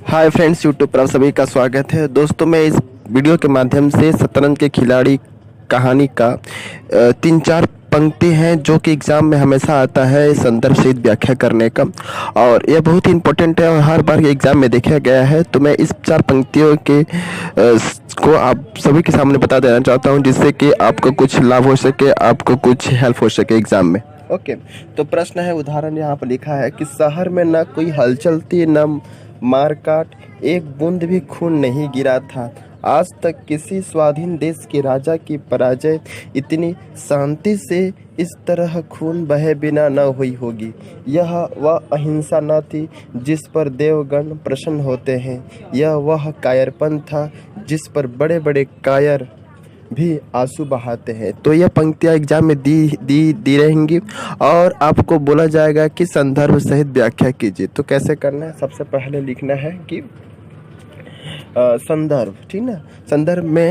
Hi friends, YouTube पर आप सभी का स्वागत है। दोस्तों, मैं इस वीडियो के माध्यम से शतरंज के खिलाड़ी कहानी का तीन चार पंक्ति हैं जो कि एग्ज़ाम में हमेशा आता है संदर्भ सहित व्याख्या करने का, और यह बहुत ही इम्पोर्टेंट है और हर बार एग्ज़ाम में देखा गया है। तो मैं इस चार पंक्तियों के को आप सभी के सामने बता देना चाहता हूं, जिससे कि आपको कुछ लाभ हो सके, आपको कुछ हेल्प हो सके एग्ज़ाम में। ओके, तो प्रश्न है, उदाहरण यहाँ पर लिखा है कि शहर में न कोई हलचल थी, न मारकाट, एक बूंद भी खून नहीं गिरा था। आज तक किसी स्वाधीन देश के राजा की पराजय इतनी शांति से इस तरह खून बहे बिना न हुई होगी। यह वह अहिंसा न थी जिस पर देवगण प्रसन्न होते हैं, यह वह कायरपन था जिस पर बड़े बड़े कायर भी आंसू बहाते हैं। तो यह पंक्तियाँ एग्जाम में दी रहेंगी और आपको बोला जाएगा कि संदर्भ सहित व्याख्या कीजिए। तो कैसे करना है? सबसे पहले लिखना है कि संदर्भ, ठीक ना।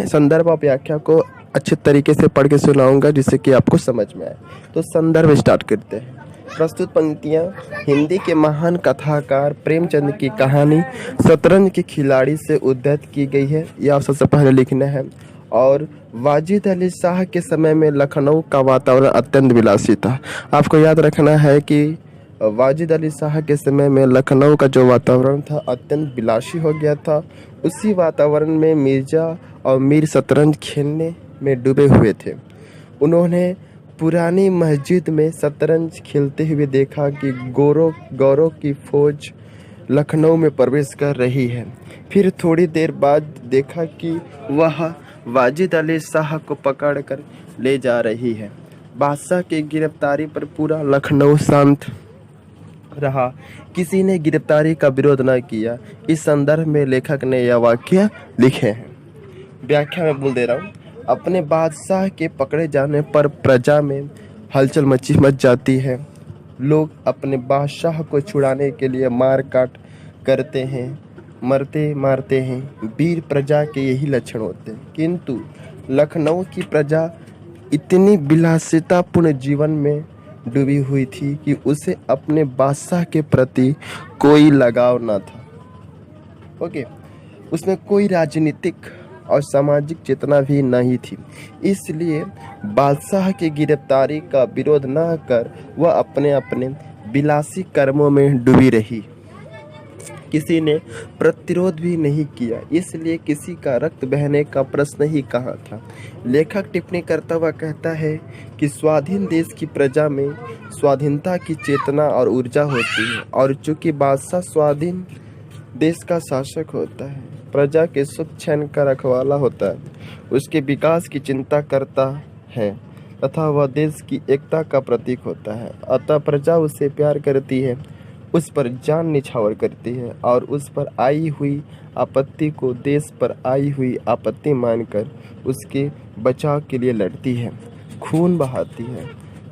संदर्भ और व्याख्या को अच्छे तरीके से पढ़ के सुनाऊंगा जिससे कि आपको समझ में आए। तो संदर्भ स्टार्ट करते हैं। प्रस्तुत पंक्तियाँ हिंदी के महान कथाकार प्रेमचंद की कहानी शतरंज के खिलाड़ी से उद्धृत की गई है। यह आप सबसे पहले लिखना है। और वाजिद अली शाह के समय में लखनऊ का वातावरण अत्यंत विलासी था। आपको याद रखना है कि वाजिद अली शाह के समय में लखनऊ का जो वातावरण था अत्यंत विलासी हो गया था। उसी वातावरण में मिर्जा और मीर शतरंज खेलने में डूबे हुए थे। उन्होंने पुरानी मस्जिद में शतरंज खेलते हुए देखा कि गौरव की फौज लखनऊ में प्रवेश कर रही है। फिर थोड़ी देर बाद देखा कि वह वाजिद अली शाह को पकड़कर ले जा रही है। बादशाह की गिरफ्तारी पर पूरा लखनऊ शांत रहा। किसी ने गिरफ्तारी का विरोध न किया। इस संदर्भ में लेखक ने यह वाक्य लिखे हैं। व्याख्या में बोल दे रहा हूँ। अपने बादशाह के पकड़े जाने पर प्रजा में हलचल मच जाती है। लोग अपने बादशाह को छुड़ाने के लिए मार काट करते हैं, मारते हैं। वीर प्रजा के यही लक्षण होते हैं। किंतु लखनऊ की प्रजा इतनी विलासितापूर्ण जीवन में डूबी हुई थी कि उसे अपने बादशाह के प्रति कोई लगाव न था। ओके, उसमें कोई राजनीतिक और सामाजिक चेतना भी नहीं थी। इसलिए बादशाह की गिरफ्तारी का विरोध न कर वह अपने अपने विलासी कर्मों में डूबी रही। किसी ने प्रतिरोध भी नहीं किया, इसलिए किसी का रक्त बहने का प्रश्न ही कहाँ था। लेखक टिप्पणी करता हुआ कहता है कि स्वाधीन देश की प्रजा में स्वाधीनता की चेतना और ऊर्जा होती है, और चूंकि बादशाह स्वाधीन देश का शासक होता है, प्रजा के सुख चैन का रखवाला होता है, उसके विकास की चिंता करता है तथा वह देश की एकता का प्रतीक होता है। अतः प्रजा उसे प्यार करती है, उस पर जान निछावर करती है और उस पर आई हुई आपत्ति को देश पर आई हुई आपत्ति मानकर उसके बचाव के लिए लड़ती है, खून बहाती है।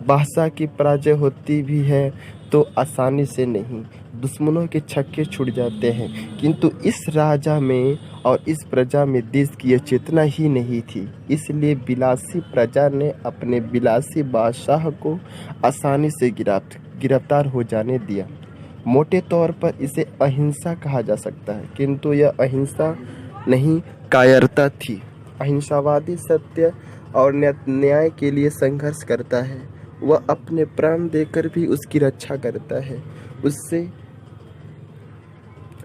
बादशाह की पराजय होती भी है तो आसानी से नहीं, दुश्मनों के छक्के छूट जाते हैं। किंतु इस राजा में और इस प्रजा में देश की यह चेतना ही नहीं थी। इसलिए विलासी प्रजा ने अपने विलासी बादशाह को आसानी से गिरफ्तार हो जाने दिया। मोटे तौर पर इसे अहिंसा कहा जा सकता है, किंतु यह अहिंसा नहीं, कायरता थी। अहिंसावादी सत्य और न्याय के लिए संघर्ष करता है। वह अपने प्राण देकर भी उसकी रक्षा करता है, उससे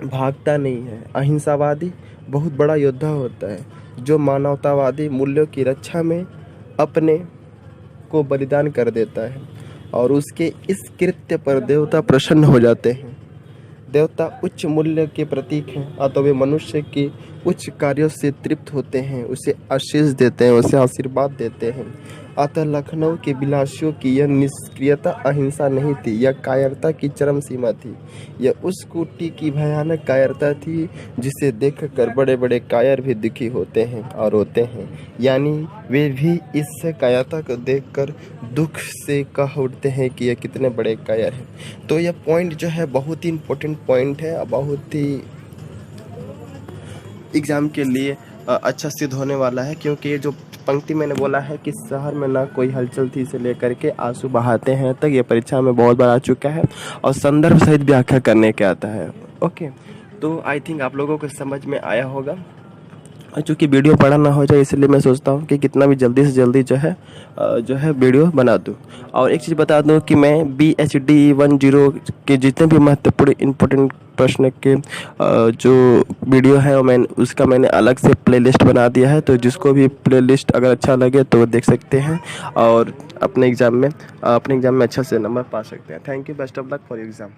भागता नहीं है। अहिंसावादी बहुत बड़ा योद्धा होता है जो मानवतावादी मूल्यों की रक्षा में अपने को बलिदान कर देता है, और उसके इस कृत्य पर देवता प्रसन्न हो जाते हैं। देवता उच्च मूल्य के प्रतीक हैं, अतः वे मनुष्य के उच्च कार्यों से तृप्त होते हैं, उसे आशीष देते हैं, उसे आशीर्वाद देते हैं। अतः लखनऊ के विलासियों की यह निष्क्रियता अहिंसा नहीं थी, यह कायरता की चरम सीमा थी। यह उस कोटि की भयानक कायरता थी जिसे देखकर बड़े बड़े कायर भी दुखी होते हैं और रोते हैं, यानी वे भी इस कायरता को देखकर दुख से कह उठते हैं कि यह कितने बड़े कायर हैं। तो यह पॉइंट जो है बहुत ही इम्पोर्टेंट पॉइंट है, बहुत ही एग्ज़ाम के लिए अच्छा सिद्ध होने वाला है, क्योंकि ये जो पंक्ति मैंने बोला है कि शहर में ना कोई हलचल थी से लेकर के आंसू बहाते हैं तक, ये परीक्षा में बहुत बार आ चुका है और संदर्भ सहित व्याख्या करने के आता है। ओके, तो आई थिंक आप लोगों को समझ में आया होगा। चूँकि वीडियो बड़ा ना हो जाए इसलिए मैं सोचता हूँ कि कितना भी जल्दी से जल्दी जो है वीडियो बना दूँ। और एक चीज़ बता दूँ कि मैं BHD10 के जितने भी महत्वपूर्ण इम्पोर्टेंट प्रश्न के जो वीडियो है मैंने अलग से प्लेलिस्ट बना दिया है। तो जिसको भी प्लेलिस्ट अगर अच्छा लगे तो देख सकते हैं और अपने एग्ज़ाम में अच्छा से नंबर पा सकते हैं। Thank you, best of luck for exam.